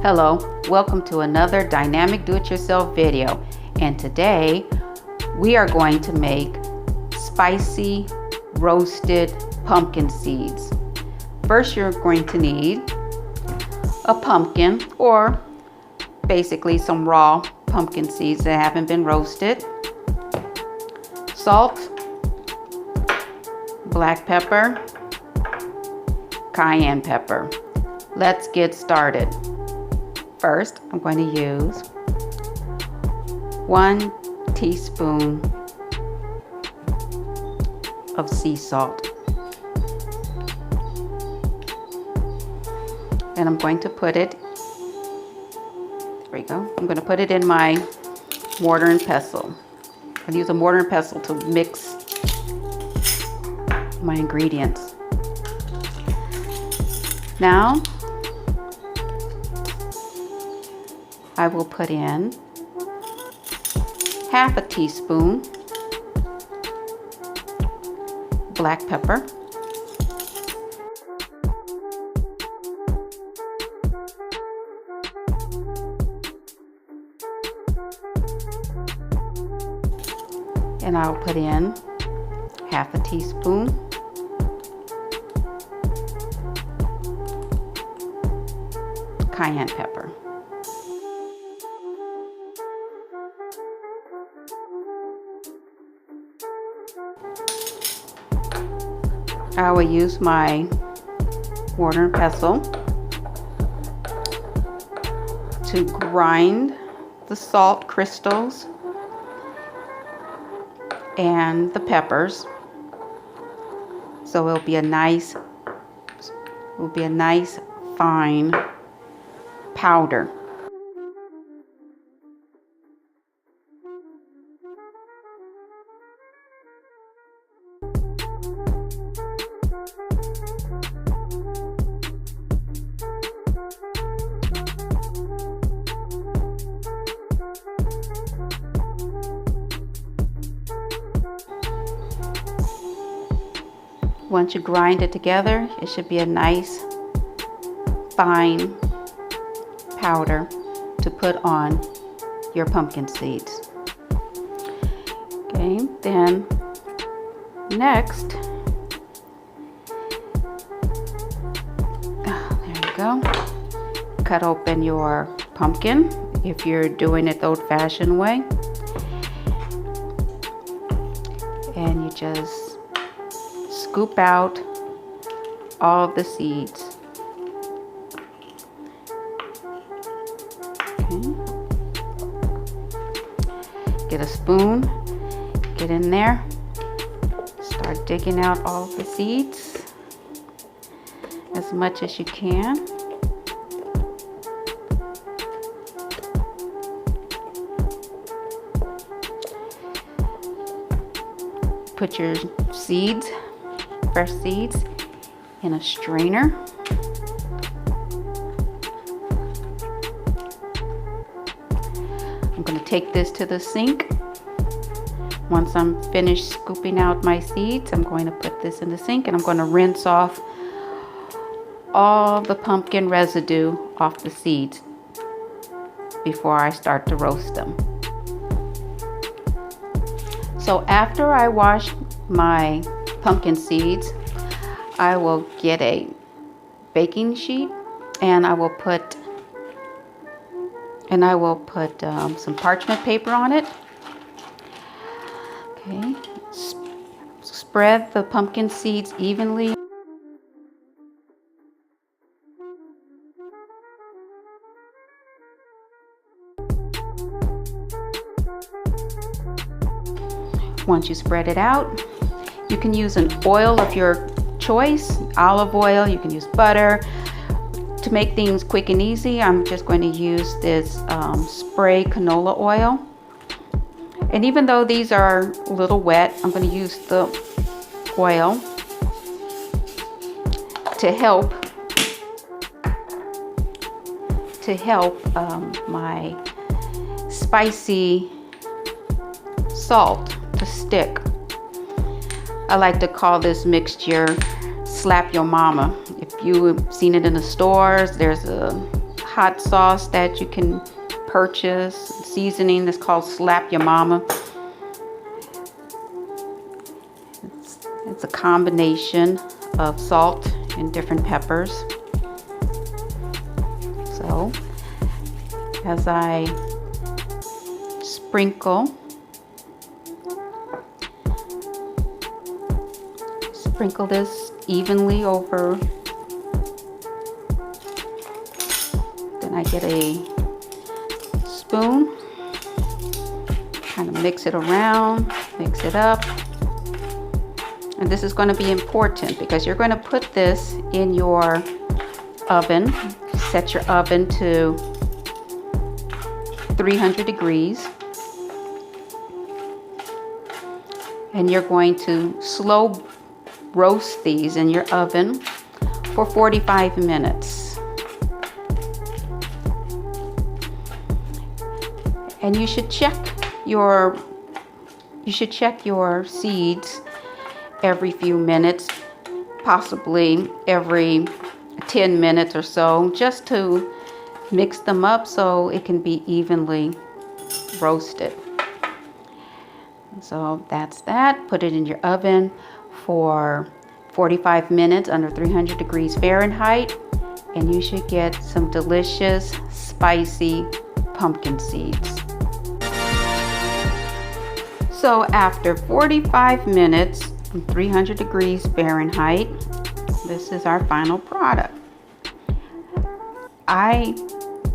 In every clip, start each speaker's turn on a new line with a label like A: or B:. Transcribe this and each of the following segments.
A: Hello, welcome to another dynamic do-it-yourself video, and today we are going to make spicy roasted pumpkin seeds. First, you're going to need a pumpkin, or basically some raw pumpkin seeds that haven't been roasted, salt, black pepper, cayenne pepper. Let's get started. First, I'm going to use 1 teaspoon of sea salt. And I'm going to put it, there we go, I'm going to put it in my mortar and pestle. I use a mortar and pestle to mix my ingredients. Now, I will put in half a teaspoon black pepper, and I'll put in half a teaspoon cayenne pepper. I will use my mortar and pestle to grind the salt crystals and the peppers, so it'll be a nice fine powder. Once you grind it together, it should be a nice fine powder to put on your pumpkin seeds. Okay, then next, there you go. Cut open your pumpkin if you're doing it the old-fashioned way, and you just scoop out all of the seeds. Okay. Get a spoon, get in there, start digging out all of the seeds as much as you can. Put your seeds, fresh seeds, in a strainer. I'm going to take this to the sink. Once I'm finished scooping out my seeds, I'm going to put this in the sink, and I'm going to rinse off all the pumpkin residue off the seeds before I start to roast them. So after I wash my pumpkin seeds, I will get a baking sheet, and I will put some parchment paper on it. Okay, spread the pumpkin seeds evenly. Once you spread it out, you can use an oil of your choice, olive oil, you can use butter. To make things quick and easy, I'm just going to use this spray canola oil. And even though these are a little wet, I'm going to use the oil to help my spicy salt to stick. I like to call this mixture slap your mama. If you've seen it in the stores, there's a hot sauce that you can purchase, seasoning that's called Slap Your Mama. It's a combination of salt and different peppers. So as I sprinkle this evenly over, then I get a spoon, kind of mix it around, mix it up. And this is going to be important because you're going to put this in your oven. Set your oven to 300 degrees. And you're going to slow roast these in your oven for 45 minutes. And you should check your seeds every few minutes, possibly every 10 minutes or so, just to mix them up so it can be evenly roasted. So that's that. Put it in your oven for 45 minutes under 300 degrees Fahrenheit, and you should get some delicious, spicy pumpkin seeds. So after 45 minutes, 300 degrees Fahrenheit, this is our final product. I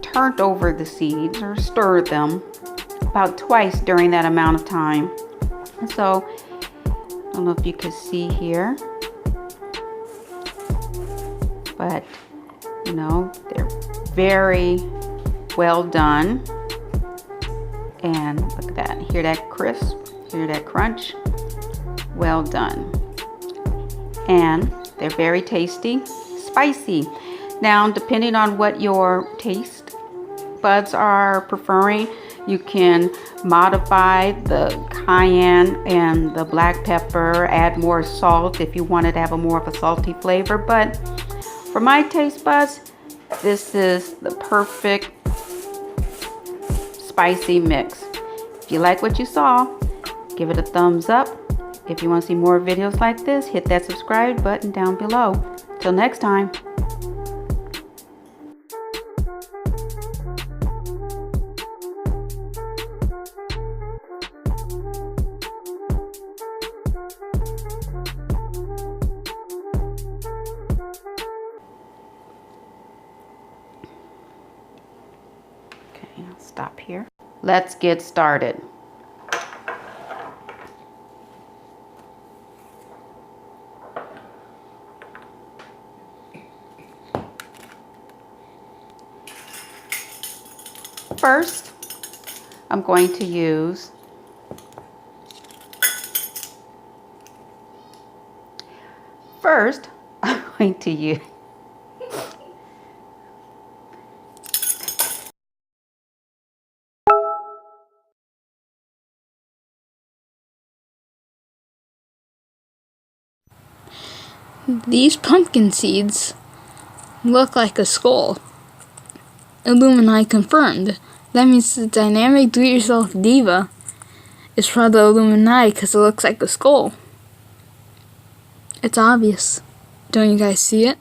A: turned over the seeds or stirred them about twice during that amount of time. And so, I don't know if you can see here, but you know, they're very well done. And look at that, hear that crisp, hear that crunch. Well done. And they're very tasty, spicy. Now, depending on what your taste buds are preferring, you can modify the cayenne and the black pepper, add more salt if you wanted to have a more of a salty flavor. But for my taste buds, this is the perfect spicy mix. If you like what you saw, give it a thumbs up. If you want to see more videos like this, hit that subscribe button down below. Till next time. Okay, I'll stop here. Let's get started. First, I'm going to use
B: These pumpkin seeds look like a skull. Illuminati confirmed. That means the dynamic do-it-yourself Diva is from the Illuminati because it looks like a skull. It's obvious. Don't you guys see it?